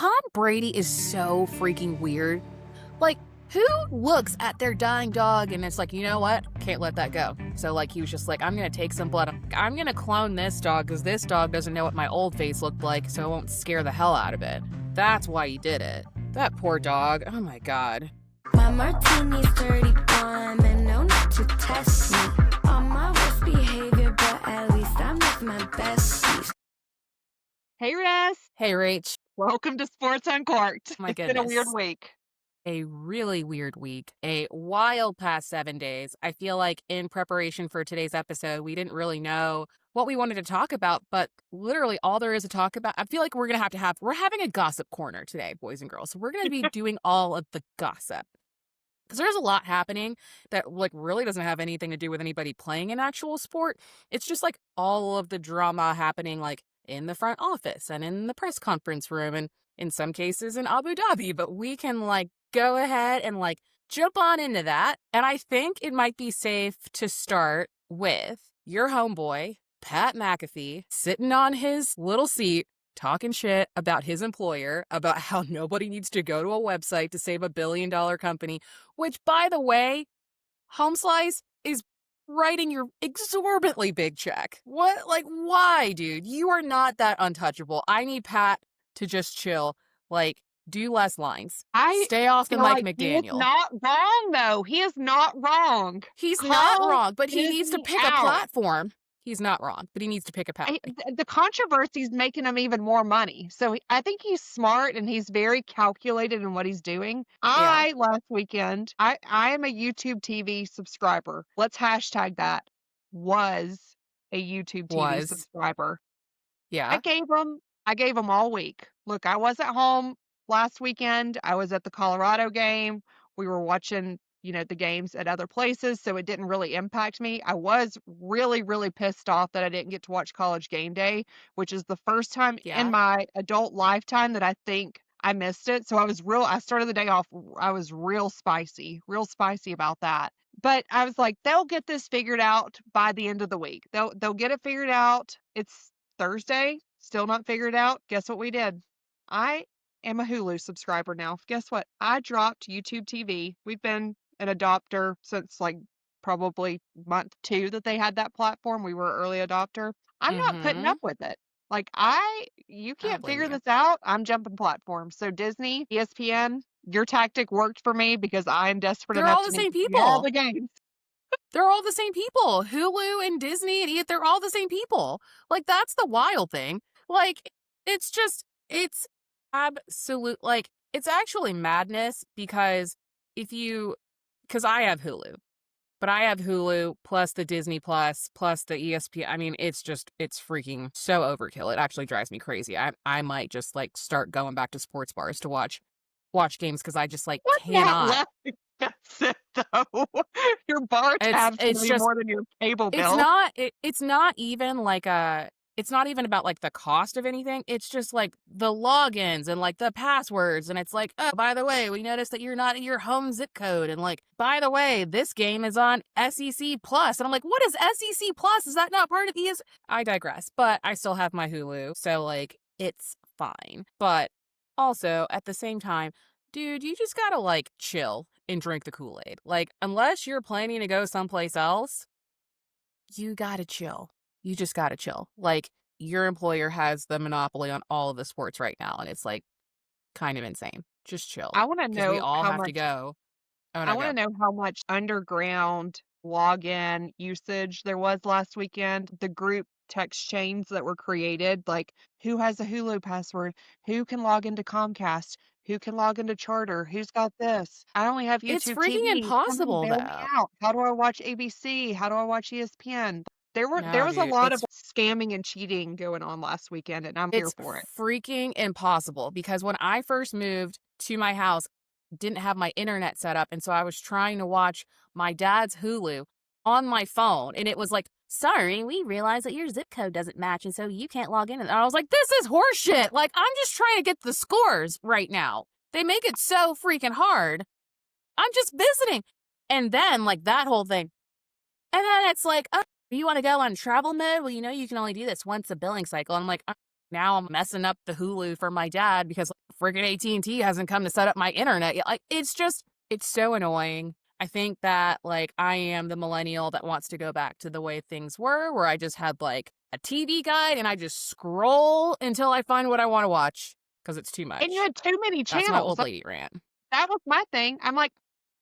Tom Brady is so freaking weird. Like, who looks at their dying dog and it's like, you know what? Can't let that go. So, like, he was just like, I'm going to take some blood. I'm going to clone this dog because this dog doesn't know what my old face looked like, so it won't scare the hell out of it. That's why he did it. That poor dog. Oh, my God. My martini's 31, and no not to test me. On my worst behavior, but at least I'm with my besties. Hey, Res. Hey, Rach. Welcome to Sports Uncorked. My It's been a weird goodness. week. A really weird week. A wild past 7 days. I feel like in preparation for today's episode, we didn't really know what we wanted to talk about, but literally all there is to talk about, I feel like we're having a gossip corner today, boys and girls. So we're going to be doing all of the gossip. Because there's a lot happening that like really doesn't have anything to do with anybody playing an actual sport. It's just like all of the drama happening like in the front office and in the press conference room and in some cases in Abu Dhabi. But we can like go ahead and like jump on into that. And I think it might be safe to start with your homeboy, Pat McAfee, sitting on his little seat talking shit about his employer, about how nobody needs to go to a website to save $1 billion company, which, by the way, HomeSlice is writing your exorbitantly big check. What? Like, why, dude? You are not that untouchable. I need Pat to just chill. Like, do less lines. Stay off the feel Mike like McDaniel. He is not wrong, though. He is not wrong. He's Call not wrong, but he needs to Disney pick a out. platform. He's not wrong, but he needs to pick a platform. The controversy is making him even more money. So I think he's smart and he's very calculated in what he's doing. Last weekend, I am a YouTube TV subscriber. Let's hashtag that. Was a YouTube TV subscriber. Yeah. I gave him all week. Look, I was at home last weekend. I was at the Colorado game. We were watching, the games at other places, so it didn't really impact me. I was really, really pissed off that I didn't get to watch College Game Day, which is the first time in my adult lifetime that I think I missed it. So I started the day off, I was real spicy about that. But I was like, they'll get this figured out by the end of the week. They'll get it figured out. It's Thursday, still not figured out. Guess what we did? I am a Hulu subscriber now. Guess what? I dropped YouTube TV. We've been an adopter since like probably month 2 that they had that platform. We were an early adopter. I'm not putting up with it. Like you can't figure this out. I'm jumping platforms. So Disney, ESPN, your tactic worked for me because I am desperate They're enough all the to same see people. all the games. They're all the same people. Hulu and Disney and they're all the same people. Like, that's the wild thing. Like, it's absolute, like, it's actually madness because I have Hulu, but I have Hulu plus the Disney Plus plus the ESPN. I mean, it's freaking so overkill. It actually drives me crazy. I might just like start going back to sports bars to watch games because I just like cannot. That's it, though. Your bar tab's gonna be more than your cable bill. It's not even like it's not even about like the cost of anything. It's just like the logins and like the passwords. And it's like, oh, by the way, we noticed that you're not in your home zip code. And like, by the way, this game is on SEC Plus. And I'm like, what is SEC Plus? Is that not part of ES? I digress, but I still have my Hulu. So like, it's fine. But also at the same time, dude, you just gotta like chill and drink the Kool-Aid. Like, unless you're planning to go someplace else, you gotta chill. You just gotta chill. Like, your employer has the monopoly on all of the sports right now, and it's like kind of insane. Just chill. I want to know we all how have much, to go. I want to know how much underground login usage there was last weekend. The group text chains that were created, like who has a Hulu password, who can log into Comcast, who can log into Charter, who's got this. I only have YouTube It's freaking TV. impossible, Somebody bail me though. out. How do I watch ABC? How do I watch ESPN? There was dude, a lot of scamming and cheating going on last weekend, and I'm here for it. It's freaking impossible because when I first moved to my house, didn't have my internet set up, and so I was trying to watch my dad's Hulu on my phone, and it was like, sorry, we realize that your zip code doesn't match, and so you can't log in. And I was like, this is horseshit. Like, I'm just trying to get the scores right now. They make it so freaking hard. I'm just visiting. And then, like, that whole thing. And then it's like, oh, you want to go on travel mode? Well, you can only do this once a billing cycle. And I'm like, Now I'm messing up the Hulu for my dad because friggin' AT&T hasn't come to set up my internet yet. Like, it's so annoying. I think that, like, I am the millennial that wants to go back to the way things were, where I just had, like, a TV guide and I just scroll until I find what I want to watch because it's too And you much. had too many That's my channels. old lady rant. That was my thing. I'm like,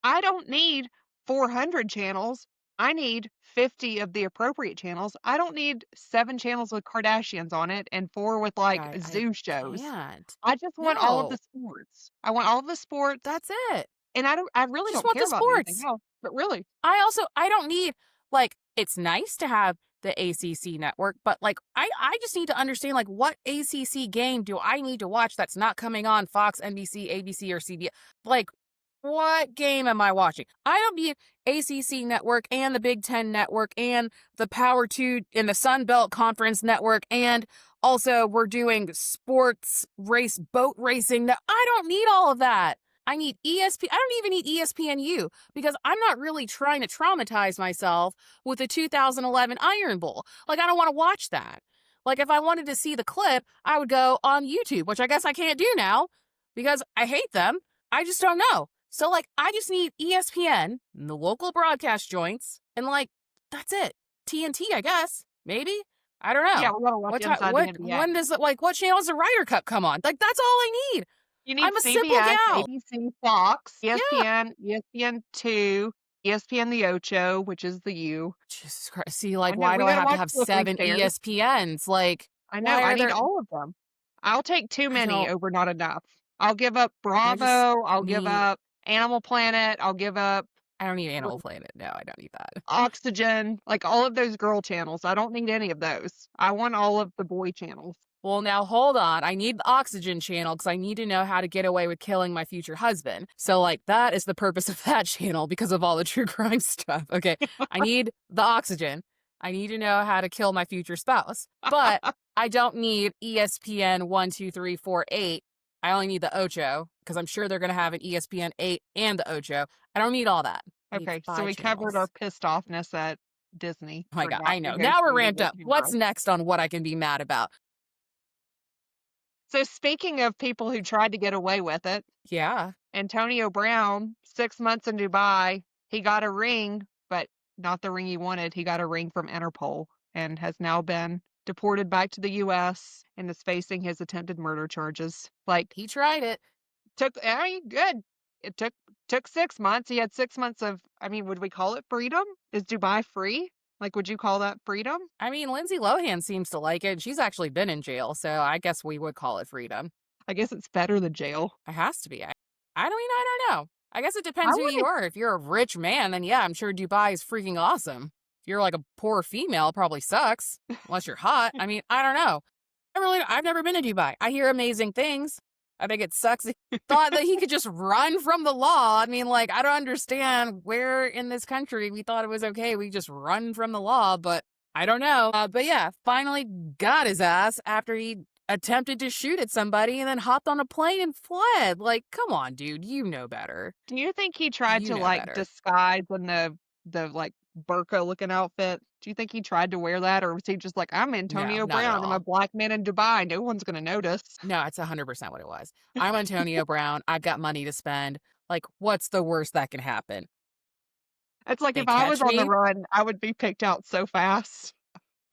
I don't need 400 channels. I need 50 of the appropriate channels. I don't need 7 channels with Kardashians on it and 4 with like I zoo shows. can't. I just want all of the No, sports. I want all of the sports, that's it. and I really Just don't want care the about anything sports. else. But really, I don't need, like, it's nice to have the ACC network, but, like, I just need to understand, like, what ACC game do I need to watch that's not coming on Fox, NBC, ABC, or CBS? Like, what game am I watching? I don't need ACC network and the Big Ten network and the Power 2 and the Sun Belt Conference network, and also we're doing sports race boat racing. I don't need all of that. I need ESP. I don't even need ESPNU because I'm not really trying to traumatize myself with the 2011 Iron Bowl. Like, I don't want to watch that. Like, if I wanted to see the clip, I would go on YouTube, which I guess I can't do now because I hate them. I just don't know. So, like, I just need ESPN, and the local broadcast joints, and, like, that's it. TNT, I guess. Maybe? I don't yeah, know. we want to watch What time? Inside the NBA. When does it, like, what channel does the Ryder Cup come on? Like, that's all I need. You need I'm a simple CBS, gal. ABC, Fox, Yeah. ESPN, ESPN2, ESPN the Ocho, which is the U. Jesus Christ. See, I like, know why do we I gotta have to watch have Slippery 7 Stairs. ESPNs? Like, I know, why I are need there. all of them. I'll take too I many don't. over not enough. I'll give up I just Bravo, I'll give need. up Animal Planet, I'll give up I don't need r Animal Planet. No, I don't need that. Oxygen, like, all of those girl channels. I don't need any of those. I want all of the boy channels. Well, now hold on. I need the Oxygen channel because I need to know how to get away with killing my future husband. So, like, that is the purpose of that channel because of all the true crime stuff. Okay. I need the Oxygen. I need to know how to kill my future spouse. But I don't need ESPN 1, 2, 3, 4, 8. I only need the Ocho because I'm sure they're going to have an ESPN 8 and the Ocho. I don't need all that. I need Okay, so 5 we covered our channels. pissed offness at Disney Oh my for God. not I know. Now we're negotiating ramped with up. What's Hero. next on what I can be mad about? So speaking of people who tried to get away with it, Yeah. Antonio Brown, 6 months in Dubai, he got a ring, but not the ring he wanted. He got a ring from Interpol and has now been deported back to the US and is facing his attempted murder charges. Like, He tried it. I mean, good. It took 6 months. He had 6 months of, I mean, would we call it freedom? Is Dubai free? Like, would you call that freedom? I mean, Lindsay Lohan seems to like it. She's actually been in jail, so I guess we would call it freedom. I guess it's better than jail. It has to be. I don't know. I guess it I depends who you want are. If you're a rich man, then yeah, I'm sure Dubai is freaking awesome. If you're like a poor female, it probably sucks. Unless you're hot. I mean, I don't know. I've never been to Dubai. I hear amazing things. I think it sucks. He thought that he could just run from the law. I mean, like, I don't understand where in this country we thought it was okay. We just run from the law, but I don't know. But yeah, finally got his ass after he attempted to shoot at somebody and then hopped on a plane and fled. Like, come on, dude. You know better. Do you think he tried You to, know like, better. disguise in the, like, burqa-looking outfit? Do you think he tried to wear that, or was he just like, "I'm No, Antonio not at Brown. I'm a all. black man in Dubai. No one's gonna notice." No, it's 100% what it was. I'm Antonio Brown. I've got money to spend. Like, what's the worst that can happen? It's like They if I was catch on the me? run, I would be picked out so fast.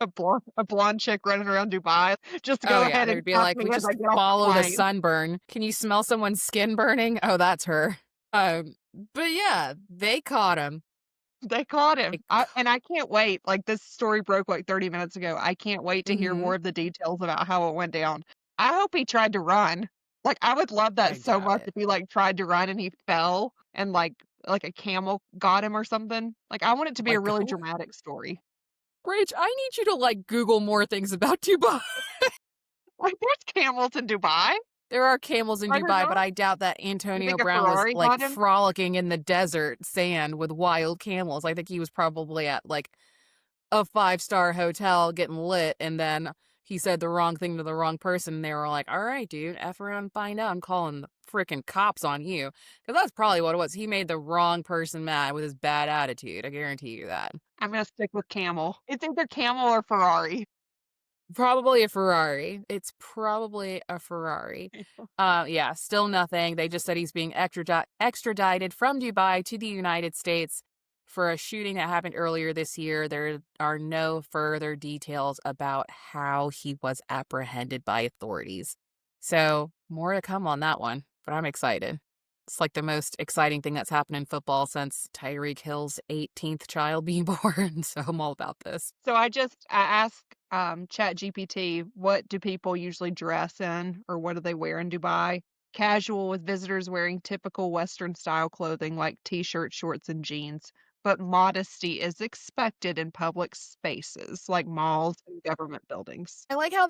A blonde chick running around Dubai. Just Oh, go yeah. ahead They and would be stop like, me we as I just get off the follow the plane. sunburn. Can you smell someone's skin burning? Oh, that's her. But yeah, they caught him. They caught They him. And I can't wait. Like, this story broke like 30 minutes ago. I can't wait to hear Mm-hmm. more of the details about how it went down. I hope he tried to run. Like, I would love that I so doubt much it. if he like tried to run and he fell and like a camel got him or something. Like, I want it to be a Like, really dramatic story. Rach, I need you to, like, Google more things about Dubai. Like, there's camels in Dubai. There are camels in Are there Dubai, but not? I doubt that You Antonio think a Brown was, Ferrari like, got him? frolicking in the desert sand with wild camels. I think he was probably at, like, a 5-star hotel getting lit, and then he said the wrong thing to the wrong person, and they were like, all right, dude, F around and find out. I'm calling the freaking cops on you. Because that's probably what it was. He made the wrong person mad with his bad attitude. I guarantee you that. I'm gonna stick with camel. It's either camel or Ferrari. Probably a Ferrari. It's probably a Ferrari. Yeah, still nothing. They just said he's being extradited from Dubai to the United States for a shooting that happened earlier this year. There are no further details about how he was apprehended by authorities. So, more to come on that one, but I'm excited. It's like the most exciting thing that's happened in football since Tyreek Hill's 18th child being born. So, I'm all about this. So I asked ChatGPT, what do people usually dress in or what do they wear in Dubai? Casual, with visitors wearing typical Western style clothing like t-shirts, shorts, and jeans. But modesty is expected in public spaces like malls and government buildings. I like how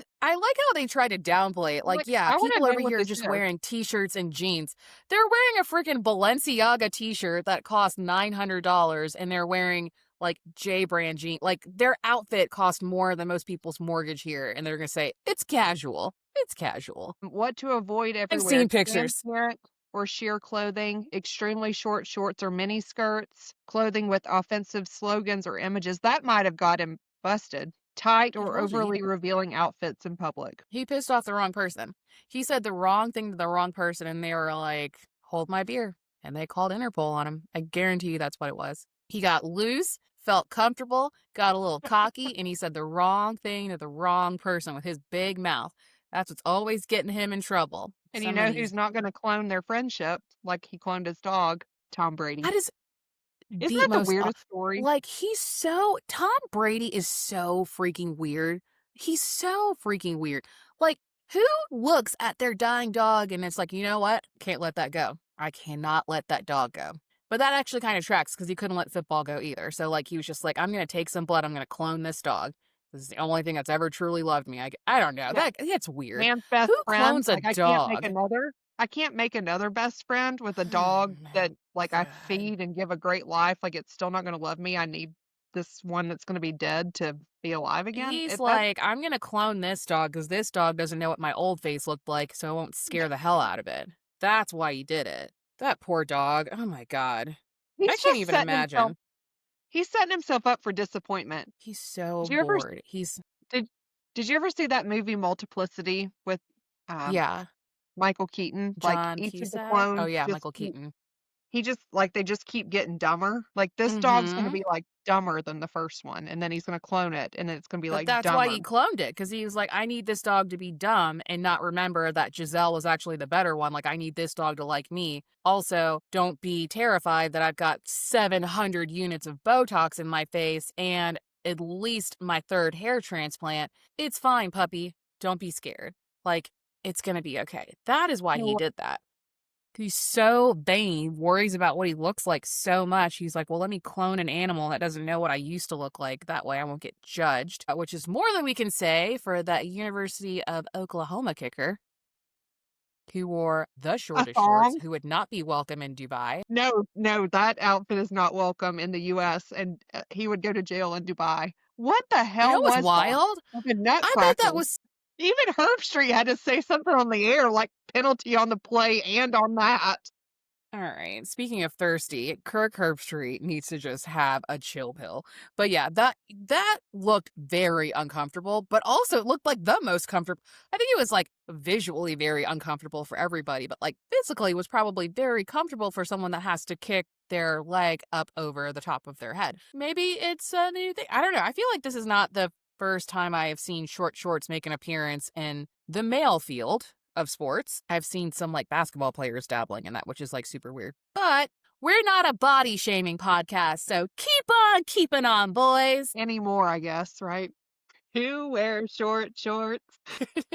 they try to downplay it. I'm Like, like, yeah, I want to people know over what here this just is. wearing t-shirts and jeans. They're wearing a freaking Balenciaga t-shirt that costs $900 and they're wearing like J brand jeans. Like their outfit costs more than most people's mortgage here and they're going to say it's casual. It's casual. What to avoid I've everywhere: seen pictures. transparent or sheer clothing, extremely short shorts or mini skirts, clothing with offensive slogans or images. That might have got him busted. Tight I or told you overly revealing outfits in public. he pissed off the wrong person. He said the wrong thing to the wrong person and they were like, "Hold my beer." And they called Interpol on him. I guarantee you that's what it was. He got loose, felt comfortable, got a little cocky, and he said the wrong thing to the wrong person with his big mouth. That's what's always getting him in trouble. And you Some of know who's these. not going to clone their friendship like he cloned his dog? Tom Brady. That is Isn't the that the most weirdest story? like Tom Brady is so freaking weird. He's so freaking weird. Like who looks at their dying dog and it's like, "You know what? Can't let that go. I cannot let that dog go." But that actually kind of tracks because he couldn't let football go either. So like he was just like, "I'm going to take some blood. I'm going to clone this dog. This is the only thing that's ever truly loved me." I don't know. Yeah. That's weird. Man's best Who friend. clones a Like I can't make dog? another. I can't make another best friend with a Oh dog my that like I god. feed and give a great life. Like it's still not going to love me. I need this one that's going to be dead to be alive again. He's It that like, "I'm gonna clone this dog because this dog doesn't know what my old face looked like, so it won't scare the hell out of it." That's why he did it. That poor dog. Oh my god. I he's can't just even setting himself. imagine. He's setting himself up for disappointment. He's so Did you ever bored. He's did Did you ever see that movie Multiplicity with um yeah. Michael Keaton? Like John each of the Cusack? Oh clones yeah, just Michael Keaton. he just like they just keep getting dumber. Like this dog's gonna Mm-hmm. be like dumber than the first one, and then he's gonna clone it, and then it's gonna be But like that's why he dumber. cloned it, because he was like, "I need this dog to be dumb and not remember that Giselle was actually the better one. Like, I need this dog to like me. Also, don't be terrified that I've got 700 units of Botox in my face and at least my third hair transplant. It's fine, puppy. Don't be scared. Like, it's gonna be okay." That is why You know he what? did that. He's so vain, worries about what he looks like so much. He's like, "Well, let me clone an animal that doesn't know what I used to look like. That way I won't get judged," which is more than we can say for that University of Oklahoma kicker who wore the A shortest shorts, thong? who would not be welcome in Dubai. No, no, that outfit is not welcome in the US, and he would go to jail in Dubai. What the You know hell what's was that? wild? Like a I bet that nutcracker. was Even Herbstreit had to say something on the air, like penalty on the play and on that. All right. Speaking of thirsty, Kirk Herbstreit needs to just have a chill pill. But yeah, that looked very uncomfortable, but also it looked like the most comfortable. I think it was like visually very uncomfortable for everybody, but like physically was probably very comfortable for someone that has to kick their leg up over the top of their head. Maybe it's a new thing. I don't know. I feel like this is not the first time I have seen short shorts make an appearance in the male field of sports. I've seen some like basketball players dabbling in that, which is like super weird. But we're not a body shaming podcast, so keep on keeping on, boys. Anymore, I guess, right? Who wears short shorts?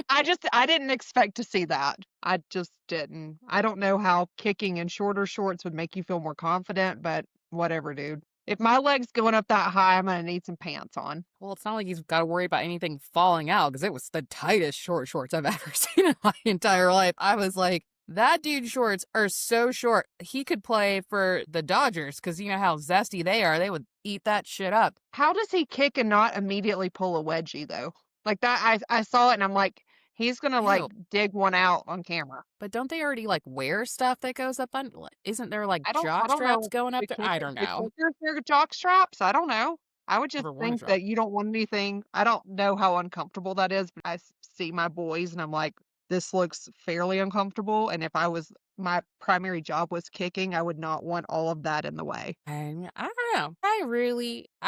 I didn't expect to see that. I just didn't. I don't know how kicking in shorter shorts would make you feel more confident, but whatever, dude. If my leg's going up that high, I'm gonna need some pants on. Well, it's not like he's got to worry about anything falling out because it was the tightest short shorts I've ever seen in my entire life. I was like, that dude's shorts are so short. He could play for the Dodgers because you know how zesty they are. They would eat that shit up. How does he kick and not immediately pull a wedgie though? Like that, I saw it and I'm like, he's gonna like Ew. dig one out on camera. But don't they already like wear stuff that goes up on? Isn't there like I jock don't straps know. going up there? I don't The know. kickers wear jock straps. I don't know. I would just Ever want a think job. that you don't want anything. I don't know how uncomfortable that is, but see my boys and I'm like, this looks fairly uncomfortable. And if my primary job was kicking, I would not want all of that in the way. And I don't know. I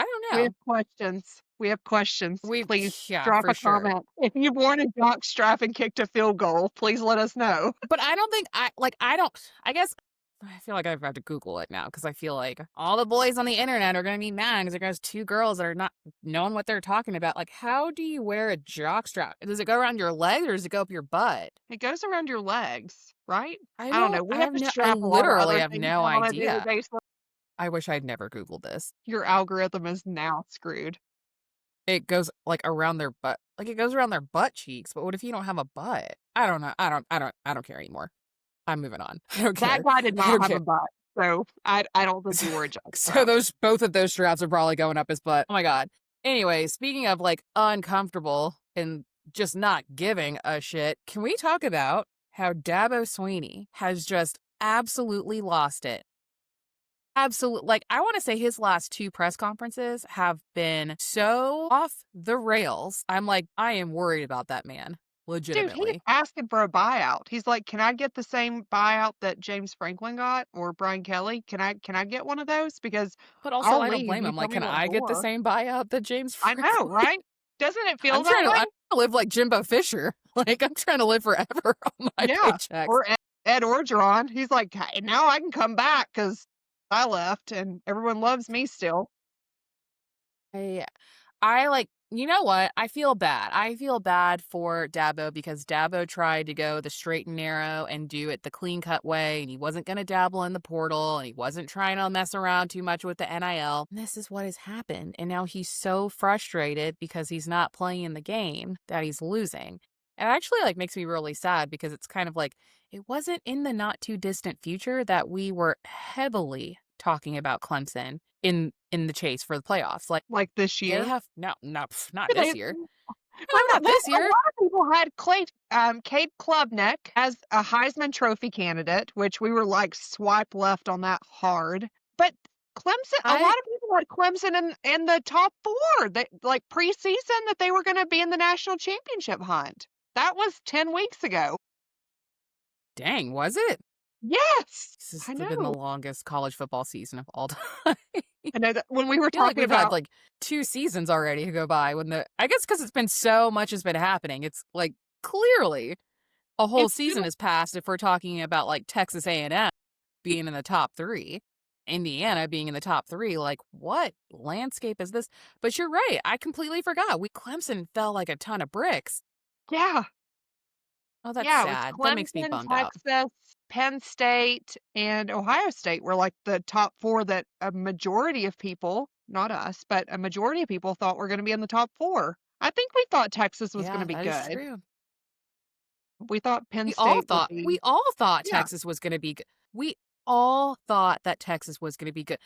don't We have know. questions. We have questions. We Please Yeah, drop for a sure. comment. If you've worn a jock strap and kicked a field goal, please let us know. But I don't think I don't I guess I feel like I have to Google it now because I feel like all the boys on the internet are gonna be mad because there's two girls that are not knowing what they're talking about. Like, how do you wear a jock strap? Does it go around your leg or does it go up your butt? It goes around your legs, right? I I don't don't know. We I have have to no I strap a lot of literally other have things no on a daily idea. basis. I wish I'd never Googled this. Your algorithm is now screwed. It goes, like, around their butt. Like, it goes around their butt cheeks, but what if you don't have a butt? I don't know. I don't care anymore. I'm moving on. I don't That care. guy did I not don't have care. a butt, so I don't think So he wore a jock so strap. those both of those straps are probably going up his butt. Oh my god. Anyway, speaking of, like, uncomfortable and just not giving a shit, can we talk about how Dabo Sweeney has just absolutely lost it? Like, I wanna say his last 2 press conferences have been so off the rails. I'm like, I am worried about that man, Dude, he's legitimately. asking for a buyout. He's like, "Can I get the same buyout that James Franklin got or Brian Kelly? Can I get one of those? Because But also, I'll I don't leave. blame You him, tell like, me can what I get the for." same buyout that James I know, Franklin? right? Doesn't it feel that I'm way? trying to live like Jimbo Fisher. Like, I'm trying to live forever on my Yeah. paychecks. Or Ed Orgeron. He's like, "Hey, now I can come back because I left and everyone loves me still." I I like you know what? I feel bad. I feel bad for Dabo because Dabo tried to go the straight and narrow and do it the clean cut way, and he wasn't going to dabble in the portal, and he wasn't trying to mess around too much with the NIL. And this is what has happened. And now he's so frustrated because he's not playing the game that he's losing. It actually like makes me really sad because it's kind of like it wasn't in the not too distant future that we were heavily talking about Clemson in the chase for the playoffs. Like Like this they year. have no, not this They year. No, Well, not this a year. lot of people had Cade Klubnik as a Heisman Trophy candidate, which we were like swipe left on that hard. But a I lot of people had Clemson in the top 4. They like preseason that they were going to be in the national championship hunt. That was 10 weeks ago. Dang, was it? Yes, This I has been the know. longest college football season of all time. I I know that when we were feel like talking we've had about like 2 seasons already to go by when the I guess because it's been so much has been happening. It's like clearly a whole it's been season has passed if we're talking about like Texas A&M being in the top 3, Indiana being in the top 3. Like what landscape is this? But you're right. I completely forgot. We Clemson fell like a ton of bricks. yeah. Oh, that's Yeah, it was sad. That makes me Clemson, bummed out. Texas, Penn State, and Ohio State were like the top 4 that a majority of people, not us, but a majority of people thought were gonna be in the top 4. I think we thought Texas was gonna Yeah, be that is good. true. We thought Penn State would We be. all thought Yeah, Texas was gonna be good. We all thought that Texas was gonna be good.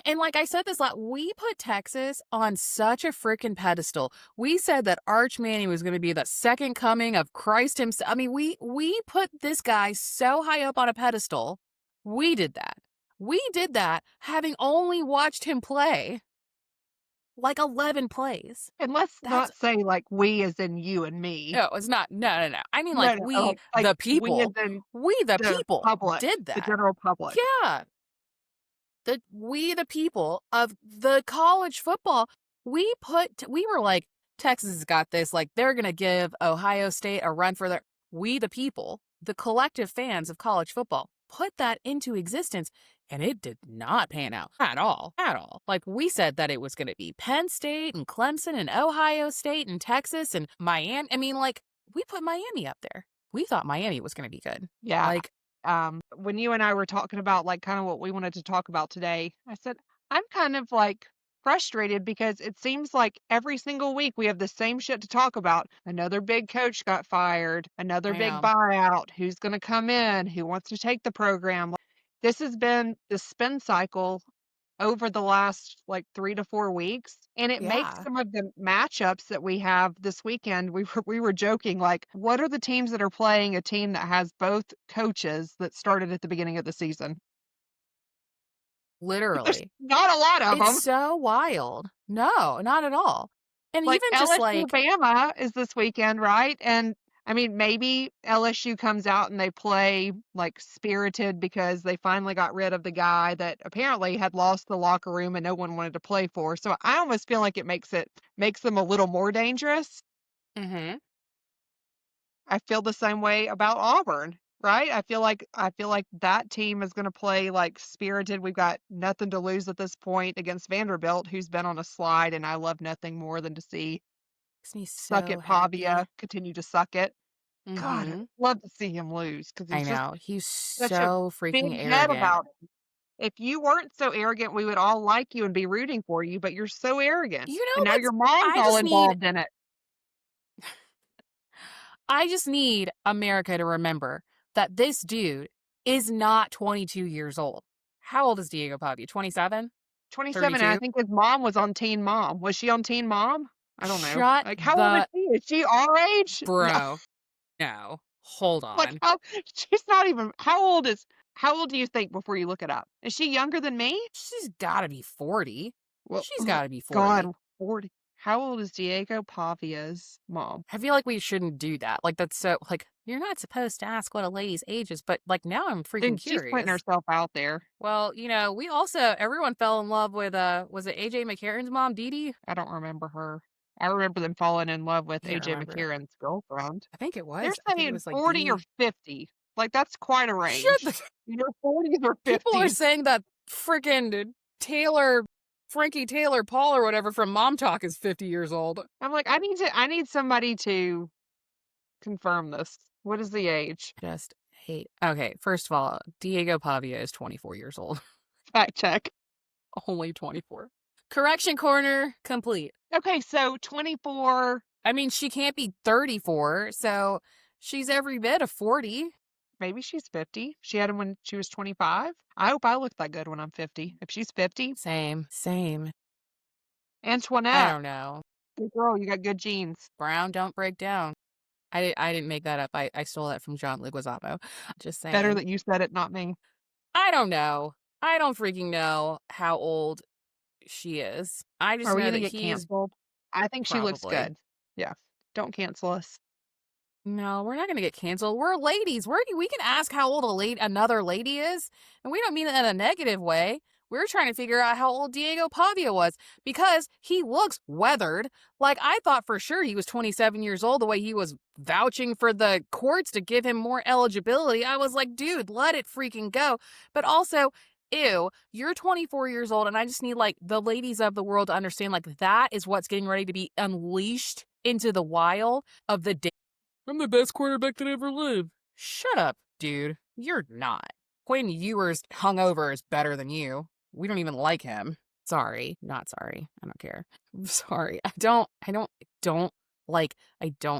And like I said this lot, we put Texas on such a freaking pedestal. We said that Arch Manning was gonna be the second coming of Christ himself. I mean, we put this guy so high up on a pedestal. We did that. We did that having only watched him play like 11 plays. and let's That's not say like we as in you and me. no, it's not. No, no, no. I mean, like No, no, like the we people, as in we the the people public, did the that. general public. Yeah, the people of the college football, we were like, Texas has got this. Like they're gonna give Ohio State a run for their. We the people, the collective fans of college football, put that into existence, and it did not pan out at all. At all. Like we said that it was gonna be Penn State and Clemson and Ohio State and Texas and Miami. I mean, like we put Miami up there. We thought Miami was gonna be good. Yeah. Like When you and I were talking about like kind of what we wanted to talk about today, I said, I'm kind of like frustrated because it seems like every single week we have the same shit to talk about. Another big coach got fired, another I big know. buyout, who's going to come in, who wants to take the program. This has been the spin cycle over the last like 3 to 4 weeks, and it makes Yeah. some of the matchups that we have this weekend. We were joking like, what are the teams that are playing a team that has both coaches that started at the beginning of the season? There's Literally. not a lot of It's them. so wild. No, not at all. And Like, even just LSU like, Bama is this weekend, right? And, I mean, maybe LSU comes out and they play, like, spirited because they finally got rid of the guy that apparently had lost the locker room and no one wanted to play for. So I almost feel like it makes them a little more dangerous. mhm. I feel the same way about Auburn, right? I feel like that team is gonna play, like, spirited. We've got nothing to lose at this point against Vanderbilt, who's been on a slide, and I love nothing more than to see Makes me Suck so It Pavia happy. continue to suck it. God, I'd Mhm. love to see him lose because I he's just know. He's such a so freaking big head arrogant. about it. If you weren't so arrogant, we would all like you and be rooting for you, but you're so arrogant, You and know now what's your mom's I all just need involved in it. I just need America to remember that this dude is not 22 years old. How old is Diego Pavia? 27? 27, and I 32? think his mom was on Teen Mom. Was she on Teen Mom? I don't know. Shut Like, how old is the she? Is she our age? No. bro. No. Hold Like, on. how she's not even how old do you think before you look it up? Is she younger than me? She's got to be 40. Well, She's oh got to be 40. god, 40. How old is Diego Pavia's mom? I feel like we shouldn't do that. Like, that's so, like, you're not supposed to ask what a lady's age is, but, like, now I'm freaking And she's putting curious. herself out there. Well, we also, everyone fell in love with, was it AJ McCarron's mom, Dee Dee? I don't remember her. I remember them falling in love with I can't AJ remember it. McCarron's girlfriend. I think it They're was. I think it saying was like 40 or Dee. 50. Like, that's quite a Shut range. the. Either 40s or People are 50s. saying that freaking Taylor, Frankie Taylor Paul or whatever from Mom Talk is 50 years old. I'm like, I need somebody to confirm this. What is the age? Just hate. Okay, first of all, Diego Pavia is 24 years old. Fact check. Only 24. Correction corner complete. Okay, so 24, I mean, she can't be 34, so she's every bit of 40. maybe she's 50. She had him when she was 25. I hope I look that good when I'm 50. If she's 50, Same, same. I Antoinette, don't know. good girl, you got good genes. Brown don't break down. I didn't make that up. I stole that from John Leguizamo. Just Better saying. that you said it, not me. I don't know. I don't freaking know how old she is. I just Are we know gonna that get he's canceled? I think she looks probably. good. Yeah. Don't cancel us. No, we're not gonna get canceled. We're ladies. We can ask how old another lady is, and we don't mean it in a negative way. We're trying to figure out how old Diego Pavia was because he looks weathered. Like I thought for sure he was 27 years old the way he was vouching for the courts to give him more eligibility. I was like, dude, let it freaking go. But also, ew, you're 24 years old, and I just need like the ladies of the world to understand like that is what's getting ready to be unleashed into the wild of the day. I'm the best quarterback that ever lived. Shut up, dude. You're not. Quinn Ewers hungover is better than you. We don't even like him. Sorry. Not sorry. I don't care. I'm sorry. I don't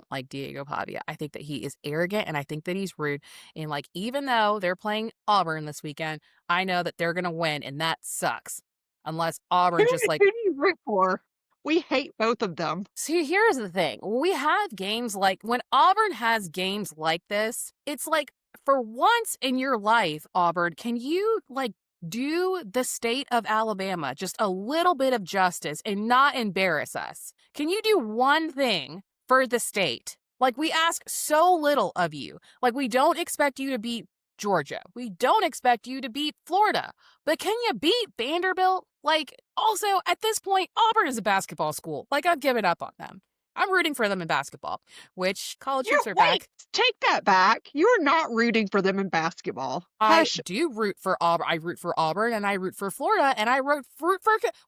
like Diego Pavia. I think that he is arrogant and I think that he's rude. And like, even though they're playing Auburn this weekend, I know that they're going to win and that sucks. Unless Auburn just like Who do you root for? We hate both of them. See, here's the thing. We have games like when Auburn has games like this, it's like for once in your life, Auburn, can you like do the state of Alabama just a little bit of justice and not embarrass us? Can you do one thing for the state? Like we ask so little of you. Like we don't expect you to beat Georgia. We don't expect you to beat Florida. But can you beat Vanderbilt? Like, also, at this point, Auburn is a basketball school. Like, I've given up on them. I'm rooting for them in basketball, which college hoops are Wait, back. take that back. You're not rooting for them in basketball. I Hush. do root for Auburn. I root for Auburn and I root for Florida and I root for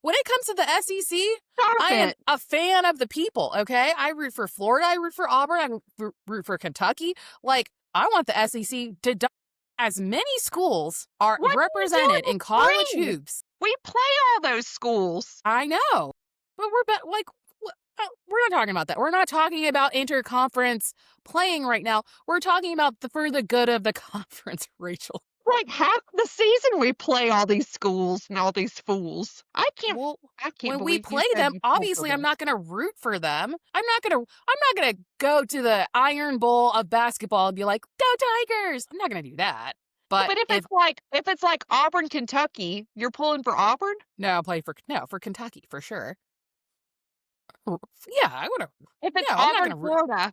when it comes to the SEC, Stop I am it. a fan of the people, okay? I root for Florida, I root for Auburn, I root for Kentucky. Like, I want the SEC to die. As many schools are What do you do represented in in college spring? hoops. We play all those schools. I know, but we're not talking about that. We're not talking about interconference playing right now. We're talking about for the good of the conference, Rachel. Like half the season we play all these schools and all these fools. Well, I can't when we believe you play said them, you pulled for obviously I'm them. not going to root for them. I'm not going to go to the Iron Bowl of basketball and be like, "Go Tigers." I'm not going to do that. But But if if it's like Auburn, Kentucky, you're pulling for Auburn? no, I'll play for Kentucky for sure. Yeah, I would have. If it's Yeah, I'm not Auburn, gonna. Florida,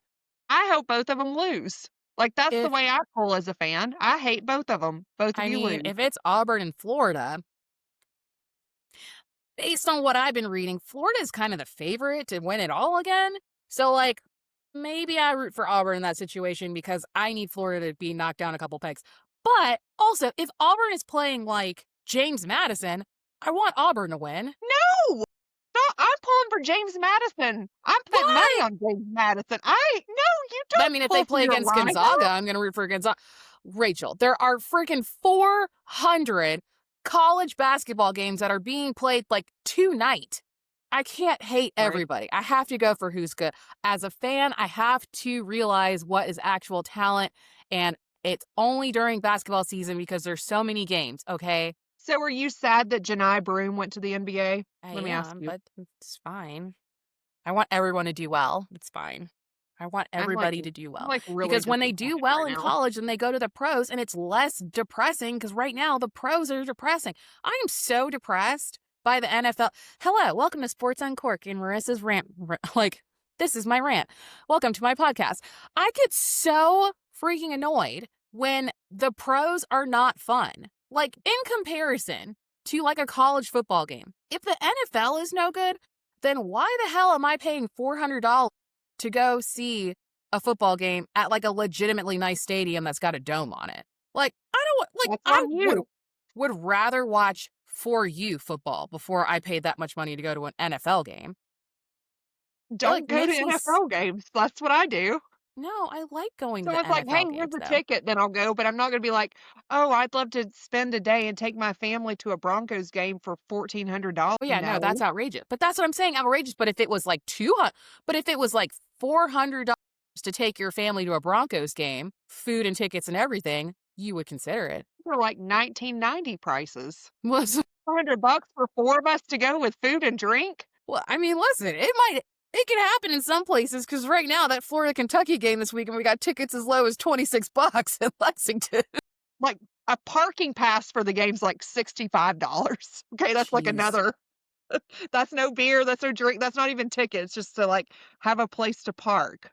I hope both of them lose. Like, that's the If way I pull as a fan. I hate both of them. Both of I you mean, lose. if it's Auburn and Florida, based on what I've been reading, Florida is kind of the favorite to win it all again. So, like, maybe I root for Auburn in that situation because I need Florida to be knocked down a couple pegs. But also, if Auburn is playing like James Madison, I want Auburn to win. No! No, I'm pulling for James Madison. I'm putting money What? on James Madison. No, you I don't mean, if they pull for play your against rival. Gonzaga, I'm going to root for Gonzaga. Rachel, there are freaking 400 college basketball games that are being played like tonight. I can't hate Right. everybody. I have to go for who's good. As a fan, I have to realize what is actual talent, and it's only during basketball season because there's so many games, okay? So are you sad that Janai Broome went to the NBA? I Let me ask am, you. but it's fine. I want everyone to do well. It's fine. I want I'm like everybody to do well. really Because when they do disappointed well right in now. college and they go to the pros and it's less depressing because right now the pros are depressing. I am so depressed by the NFL. Hello, welcome to Sports Uncorked and Marisa's rant. Like, this is my rant. Welcome to my podcast. I get so freaking annoyed when the pros are not fun. Like, in comparison to like a college football game, if the NFL is no good, then why the hell am I paying $400 to go see a football game at like a legitimately nice stadium that's got a dome on it? Like, I don't like That's I on you. would rather watch for you football before I paid that much money to go to an NFL game. Don't like, go to makes me NFL games. That's what I do. No, I like going to the Someone's like, "Hey, NFL here's games a though. ticket," then I'll go, but I'm not gonna be like, "Oh, I'd love to spend a day and take my family to a Broncos game for $1,400." Well, yeah, no, that's No. outrageous. But that's what I'm saying, outrageous. But if it was like 200, but if it was like $400 to take your family to a Broncos game, food and tickets and everything, you would consider it. They're like 1990 prices. Was $400 for 4 of us to go with food and drink? Well, I mean, listen, it can happen in some places because right now that Florida Kentucky game this weekend, we got tickets as low as $26 in Lexington. Like, a parking pass for the game's like $65. Okay, that's like Jeez. another that's no beer, that's no drink, that's not even tickets, just to, like, have a place to park.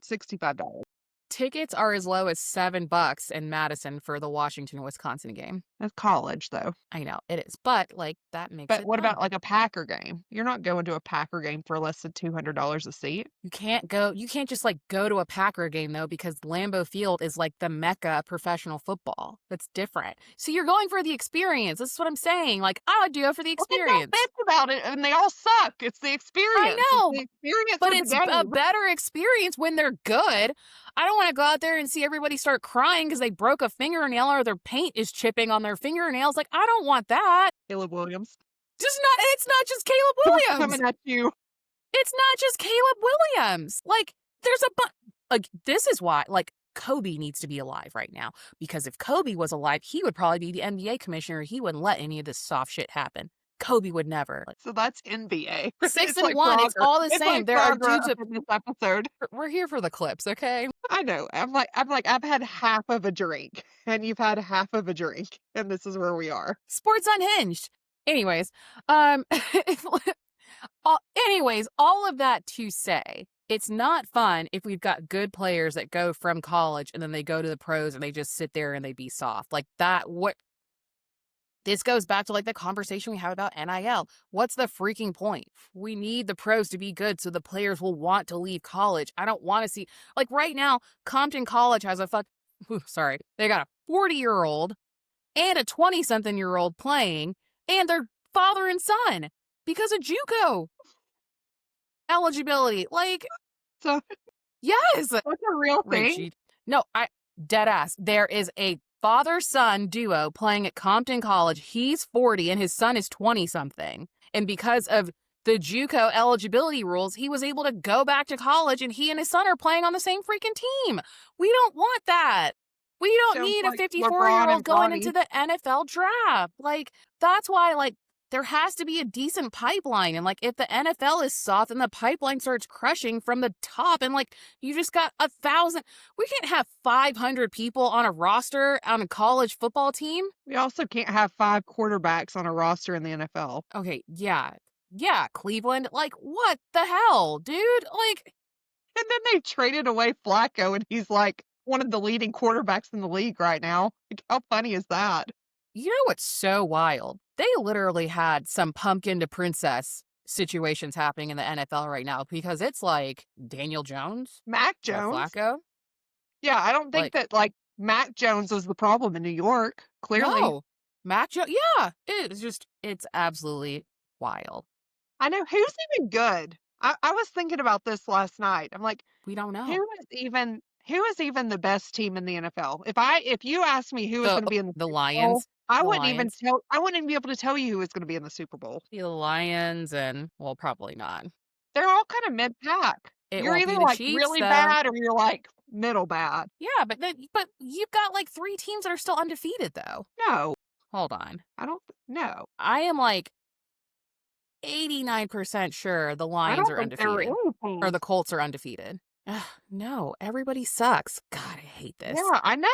$65. Tickets are as low as $7 in Madison for the Washington-Wisconsin game. That's college, though. I know it is, but like that makes But it what fun. about, like, a Packer game? You're not going to a Packer game for less than $200 a seat. You can't just like go to a Packer game though because Lambeau Field is like the mecca of professional football. That's different. So you're going for the experience. This is what I'm saying. Like, I would do it for the Well, then don't experience. bitch about it, and they all suck. It's the experience. know, It's the experience But of it's the a game. better experience when they're good. I don't want to go out there and see everybody start crying because they broke a fingernail or their paint is chipping on their fingernails. Like, I don't want that. Caleb Williams. It's not just Caleb Williams. Coming at you. It's not just Caleb Williams. Like, there's like, this is why, like, Kobe needs to be alive right now. Because if Kobe was alive, he would probably be the NBA commissioner. He wouldn't let any of this soft shit happen. Kobe would never. So that's NBA. 6-1, it's all the same. Like There are Frogger dudes up in this episode. we're here for the clips, okay? I know. I've had half of a drink, and you've had half of a drink, and this is where we are. Sports Unhinged. Anyways, all of that to say, it's not fun if we've got good players that go from college and then they go to the pros and they just sit there and they be soft. Like that, this goes back to like the conversation we have about NIL. What's the freaking point? We need the pros to be good so the players will want to leave college. I don't want to see, like right now, Compton College has they got a 40-year-old and a 20-something-year-old playing, and their father and son because of JUCO eligibility. Like, So yes, that's a real thing. Richie. No, dead ass. There is a father-son duo playing at Compton College. He's 40 and his son is 20-something. And because of the JUCO eligibility rules, he was able to go back to college and he and his son are playing on the same freaking team. We don't want that. We don't Sounds need like a LeBron 54-year-old and going Bronny. into the NFL draft. Like, that's why, like, there has to be a decent pipeline. And, like, if the NFL is soft and the pipeline starts crushing from the top and, like, you just got 1,000. We can't have 500 people on a roster on a college football team. We also can't have 5 quarterbacks on a roster in the NFL. Okay, yeah. Yeah, Cleveland. Like, what the hell, dude? Like, And then they traded away Flacco, and he's like one of the leading quarterbacks in the league right now. Like, how funny is that? you know what's so wild? They literally had some pumpkin to princess situations happening in the NFL right now because it's like Daniel Jones, Mac Joe Jones? Flacco. Yeah, I don't think Like, that like Mac Jones was the problem in New York. Clearly, no, Mac Jones. Yeah, it's just, it's absolutely wild. I know who's even good. I was thinking about this last night. I'm like, We don't who know. is even the best team in the NFL? If you asked me who was The going to be in the the Super Bowl, Lions, the Lions, I wouldn't even be able to tell you who was going to be in the Super Bowl. the Lions, and well, probably not. They're all kind of mid-pack. It You're won't either be the like Chiefs really though. bad or you're like middle bad. Yeah, but you've got like 3 teams that are still undefeated though. No, Hold on. I don't no. I am like 89% sure the I Lions don't are think there were undefeated any or teams. the Colts are undefeated. Ugh, no, everybody sucks. God, I hate this. Yeah, I know.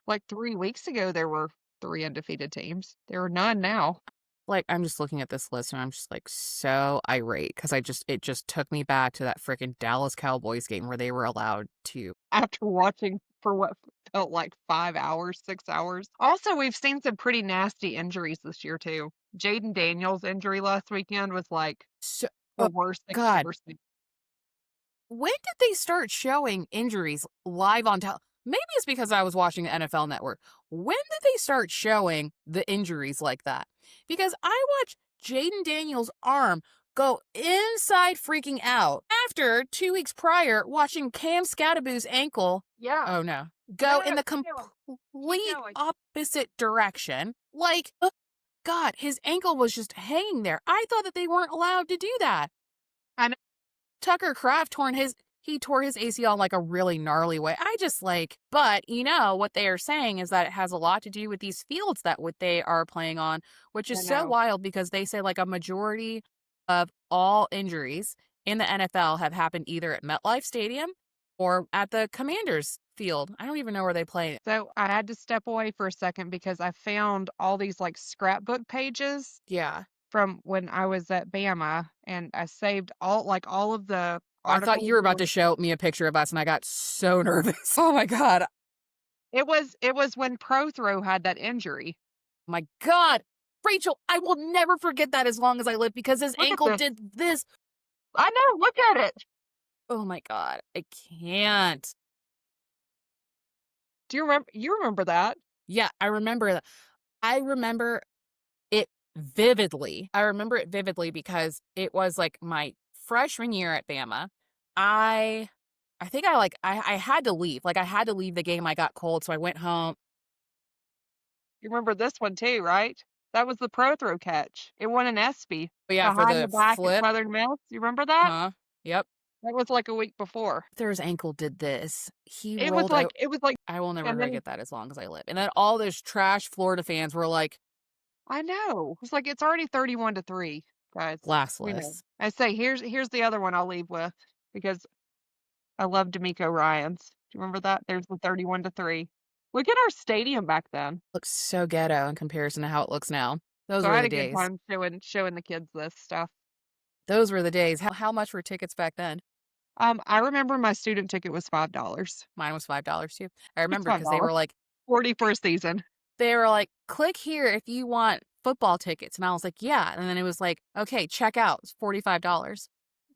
Like 3 weeks ago, there were 3 undefeated teams. There are none now. Like, I'm just looking at this list and I'm just like so irate because it just took me back to that freaking Dallas Cowboys game where they were allowed to. After watching for what felt like 5 hours, 6 hours. Also, we've seen some pretty nasty injuries this year too. Jaden Daniels' injury last weekend was like So, the oh worst thing I've God, ever seen. when did they start showing injuries live on television? Maybe it's because I was watching the NFL Network. When did they start showing the injuries like that? Because I watched Jaden Daniels' arm go inside freaking out after 2 weeks prior watching Cam Scadaboo's ankle, Yeah. oh no, No, go no, in no, the keep going. Keep complete going. opposite direction. Like, oh God, his ankle was just hanging there. I thought that they weren't allowed to do that. I know. Tucker Kraft tore his ACL in like a really gnarly way. I just like, but you know what they are saying is that it has a lot to do with these fields that what they are playing on, which I is so know. wild because they say like a majority of all injuries in the NFL have happened either at MetLife Stadium or at the Commanders field. I don't even know where they play. So I had to step away for a second because I found all these like scrapbook pages Yeah. from when I was at Bama, and I saved all of the I thought articles. you were about to show me a picture of us and I got so nervous. Oh my God. It was when Pro Throw had that injury. My God. Rachel, I will never forget that as long as I live because his Look at ankle this. did this. I know, look at it. Oh my God. I can't. Do you remember that? Yeah, I remember that. I remember it vividly. I remember it vividly because it was like my freshman year at Bama. I think I had to leave. Like I had to leave the game. I got cold, so I went home. You remember this one too, right? That was the Pro Throw catch. It won an ESPY But yeah, for behind the the back at flip. Southern Miss. You remember that? Huh? Yep. That was like a week before. After his ankle did this, he It was rolled like out. it was like I will never and then forget that as long as I live. And then all those trash Florida fans were like, I know. It's like it's already 31-3, guys. We know. classless. I say here's the other one I'll leave with because I love D'Amico Ryans. Do you remember that? There's the 31-3. Look at our stadium back then. Looks so ghetto in comparison to how it looks now. Those So I were had the a good days. time showing the kids this stuff. Those were the days. How much were tickets back then? I remember my student ticket was $5. Mine was $5 too. I It's remember because $5. 40 for a season. they were like, click here if you want football tickets. And I was like, yeah. And then it was like, okay, check out. It's $45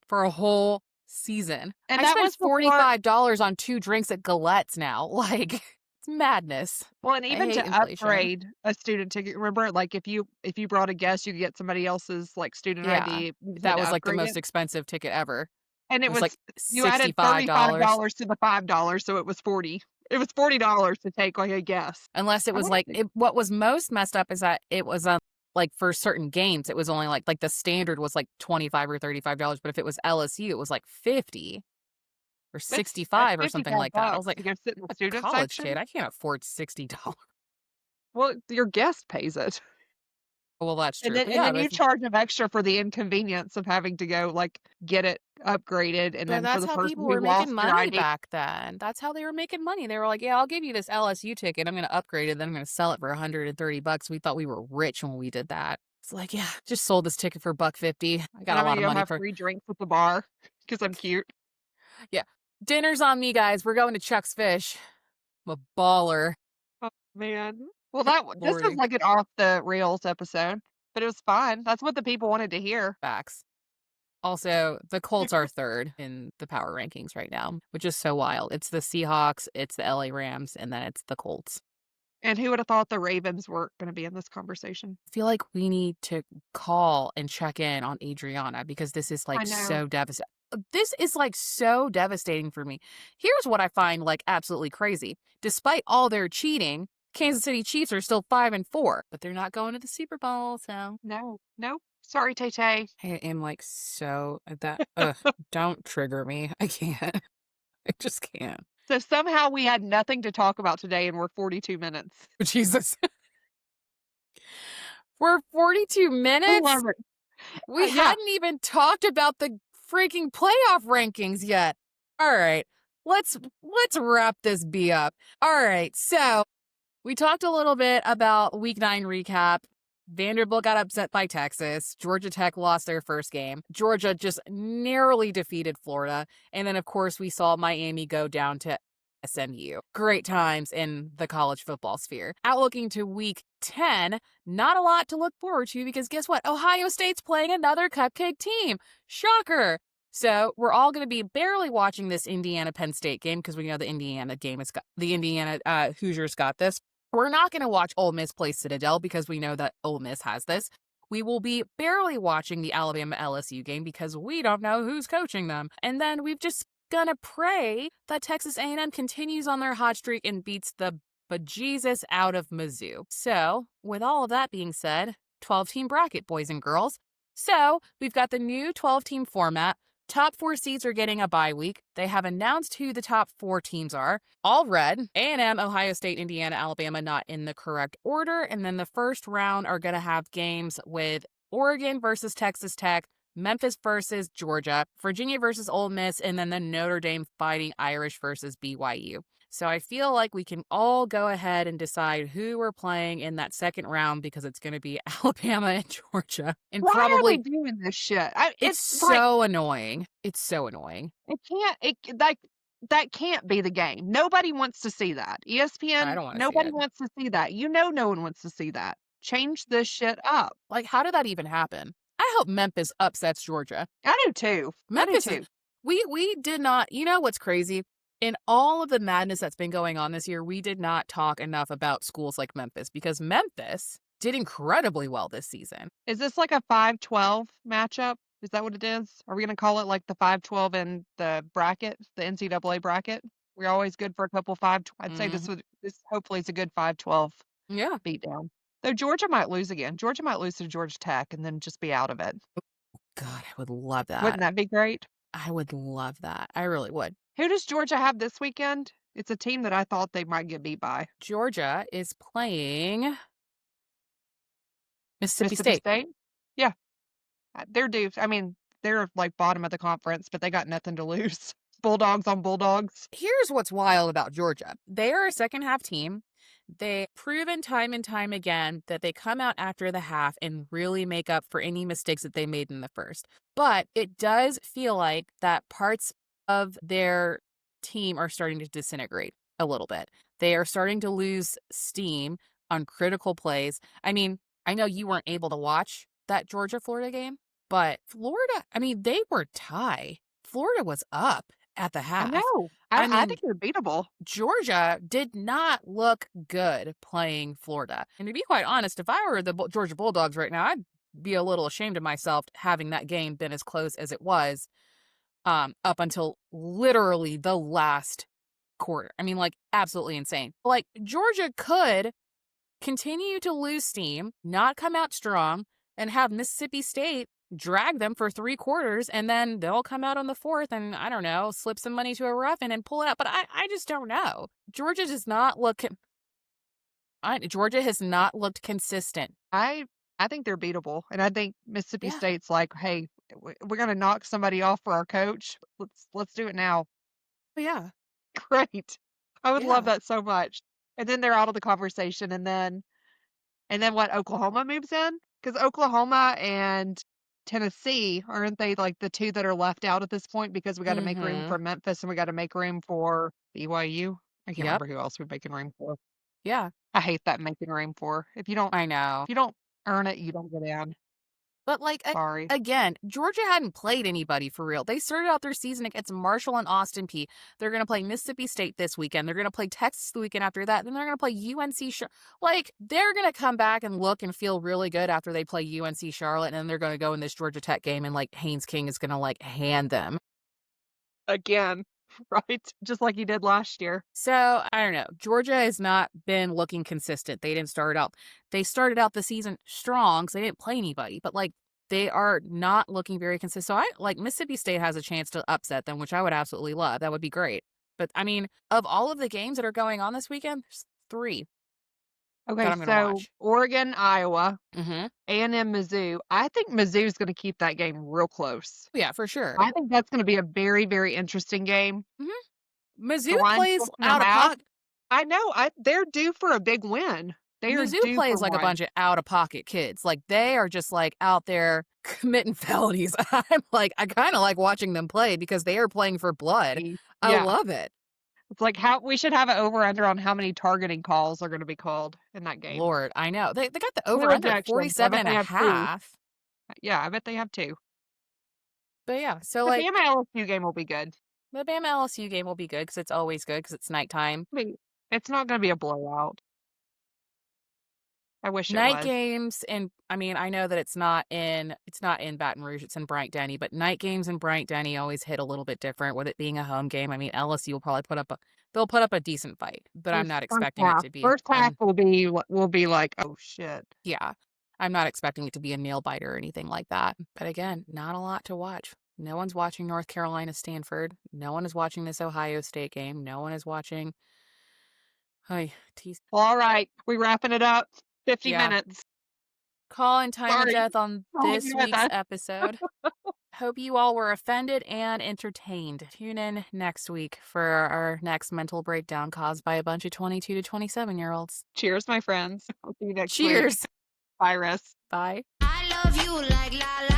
for a whole season. And I that spent was before $45 on 2 drinks at Galette's now. Like, it's madness. well, and I even hate to inflation. upgrade a student ticket, remember, like if you brought a guest, you could get somebody else's like student Yeah. ID. You That had to was like the upgrade most it. expensive ticket ever. And It it was was like you added $65. $35 to the $5, so it was 40. It was $40 to take like a guest. Unless it was like what was most messed up is that it was like for certain games it was only like the standard was like $25 or $35, but if it was LSU it was like 50 or That's 65 or something like that. I was $55 to like, go sit in the a student college section. kid, I can't afford $60. Well, your guest pays it. Well, that's true. And then But and yeah, then you charge them extra for the inconvenience of having to go like get it upgraded and but then for that's the how person people who were making lost their money ID. back then. That's how they were making money. They were like, yeah, I'll give you this LSU ticket. I'm going to upgrade it. Then I'm going to sell it for $130. We thought we were rich when we did that. It's like, yeah, just sold this ticket for $1.50. I got And a I'm lot gonna of go money have for free drinks at the bar because I'm cute. yeah. Dinner's on me, guys. We're going to Chuck's Fish. I'm a baller. Oh, man. Well, this is Lordy. like an off the rails episode, but it was fun. That's what the people wanted to hear. Facts. Also, the Colts are third in the power rankings right now, which is so wild. It's the Seahawks, it's the LA Rams, and then it's the Colts. And who would have thought the Ravens weren't gonna be in this conversation? I feel like we need to call and check in on Adriana because this is I like know. so devastating. This is like so devastating for me. Here's what I find like absolutely crazy. Despite all their cheating, Kansas City Chiefs are still 5-4, but they're not going to the Super Bowl. So No. Nope. Sorry, Tay Tay. I am like so that. Don't trigger me. I can't. I just can't. So somehow we had nothing to talk about today, and we're 42 minutes. Jesus. We're 42 I love minutes. it. We Yeah. hadn't even talked about the freaking playoff rankings yet. All right. Let's wrap this B up. All right. So, we talked a little bit about week 9 recap. Vanderbilt got upset by Texas. Georgia Tech lost their first game. Georgia just narrowly defeated Florida. And then, of course, we saw Miami go down to SMU. Great times in the college football sphere. Outlooking to week 10, not a lot to look forward to because guess what? Ohio State's playing another cupcake team. Shocker. So we're all going to be barely watching this Indiana Penn State game because we know the Indiana game has got the Indiana Hoosiers got this. We're not going to watch Ole Miss play Citadel because we know that Ole Miss has this. We will be barely watching the Alabama LSU game because we don't know who's coaching them. And then we've just gonna pray that Texas A&M continues on their hot streak and beats the bejesus out of Mizzou. So, with all of that being said, 12-team bracket, boys and girls. So, we've got the new 12-team format. Top 4 seeds are getting a bye week. They have announced who the top 4 teams are. All red. A&M, Ohio State, Indiana, Alabama, not in the correct order. And then the first round are going to have games with Oregon versus Texas Tech, Memphis versus Georgia, Virginia versus Ole Miss, and then the Notre Dame Fighting Irish versus BYU. So I feel like we can all go ahead and decide who we're playing in that second round because it's going to be Alabama and Georgia. And Why are they probably doing this shit? it's It's like so annoying. It's so annoying. it can't. That can't be the game. Nobody wants to see that. I ESPN. don't want to see Nobody it. wants to see that. You know, no one wants to see that. Change this shit up. Like, how did that even happen? I hope Memphis upsets Georgia. I do too. I do Memphis is too. we did not, you know what's crazy? In all of the madness that's been going on this year, we did not talk enough about schools like Memphis because Memphis did incredibly well this season. Is this like a 5-12 matchup? Is that what it is? Are we going to call it like the 5-12 in the bracket, the NCAA bracket? We're always good for a couple 5. I'd say this hopefully is a good 5-12 Yeah. beatdown. Though Georgia might lose again. Georgia might lose to Georgia Tech and then just be out of it. God, I would love Wouldn't that. that be great? I would love that. I really would. Who does Georgia have this weekend? It's a team that I thought they might get beat by. Georgia is playing Mississippi Mississippi State. State? Yeah. They're due. I mean, they're like bottom of the conference, but they got nothing to lose. Bulldogs on Bulldogs. Here's what's wild about Georgia. They are a second half team. They've proven time and time again that they come out after the half and really make up for any mistakes that they made in the first. But it does feel like that parts of their team are starting to disintegrate a little bit. They are starting to lose steam on critical plays. I mean, I know you weren't able to watch that Georgia-Florida game, but Florida, I mean, they were tied. Florida was up at the I half. know. I I mean, think they're beatable. Georgia did not look good playing Florida. And to be quite honest, if I were the Georgia Bulldogs right now, I'd be a little ashamed of myself having that game been as close as it was up until literally the last quarter. I mean, like, absolutely insane. Like, Georgia could continue to lose steam, not come out strong, and have Mississippi State drag them for 3 quarters, and then they'll come out on the 4th and, I don't know, slip some money to a rough and pull it out. But I just don't know. Georgia does not look... Georgia has not looked consistent. I think they're beatable, and I think Mississippi Yeah. State's like, hey, we're gonna knock somebody off for our coach. Let's do it now. But yeah. Great. I would love Yeah. that so much. And then they're out of the conversation, and then what? Oklahoma moves in. because Oklahoma and Tennessee, aren't they like the 2 that are left out at this point because we gotta make room Mhm. for Memphis and we gotta make room for BYU? I can't Yep. remember who else we're making room for. Yeah. I hate that making room for. I know. If you don't earn it, you don't get in. But, like, Sorry. again, Georgia hadn't played anybody for real. They started out their season against Marshall and Austin P. They're gonna play Mississippi State this weekend. They're gonna play Texas the weekend after that. Then they're gonna play UNC like, they're gonna come back and look and feel really good after they play UNC Charlotte, and then they're gonna go in this Georgia Tech game, and, like, Haynes King is gonna, like, hand them. Again, right? Just like you did last year. So, I don't know. Georgia has not been looking consistent. They started out the season strong because they didn't play anybody, but, like, they are not looking very consistent. So, Mississippi State has a chance to upset them, which I would absolutely love. That would be great. But, I mean, of all of the games that are going on this weekend, there's 3 that Okay, I'm gonna so watch. Oregon, Iowa, Mhm. A&M, Mizzou. I think Mizzou's gonna keep that game real close. Yeah, for sure. I think that's gonna be a very, very interesting game. Mhm. The Mizzou line's plays 6 1/2. out of pocket. I know, they're due for a big win. They are Mizzou due for plays like a one. bunch of out of pocket kids. Like, they are just, like, out there committing felonies. I'm like, I kinda like watching them play because they are playing for blood. I Yeah. love it. It's like how we should have an over under on how many targeting calls are gonna be called in that game. Lord, I know. They got the 2 over under at ejections. I 47 bet and they a have 2. half. Yeah, I bet they have 2. But, yeah, so, The like, Bama LSU game will be good. the Bama LSU game will be good because it's always good because it's nighttime. I mean, it's not gonna be a blowout. I wish it Night was. games, and I mean, I know that it's not in Baton Rouge, it's in Bryant-Denny, but night games in Bryant-Denny always hit a little bit different with it being a home game. I mean, LSU will probably they'll put up a decent fight, but I'm not First expecting it half. to be First half will be like, "Oh, shit." yeah. I'm not expecting it to be a nail biter or anything like that. But again, not a lot to watch. No one's watching North Carolina Stanford. No one is watching this Ohio State game. No one is watching Ay, tease. Well, alright, we wrapping it up. 50 Yeah. minutes. Calling time and Sorry. death on Sorry this about week's that. episode. Hope you all were offended and entertained. Tune in next week for our next mental breakdown caused by a bunch of 22 to 27-year-olds. Cheers, my friends. I'll see you next week. Cheers. Bye, Russ. Bye. I love you like la la.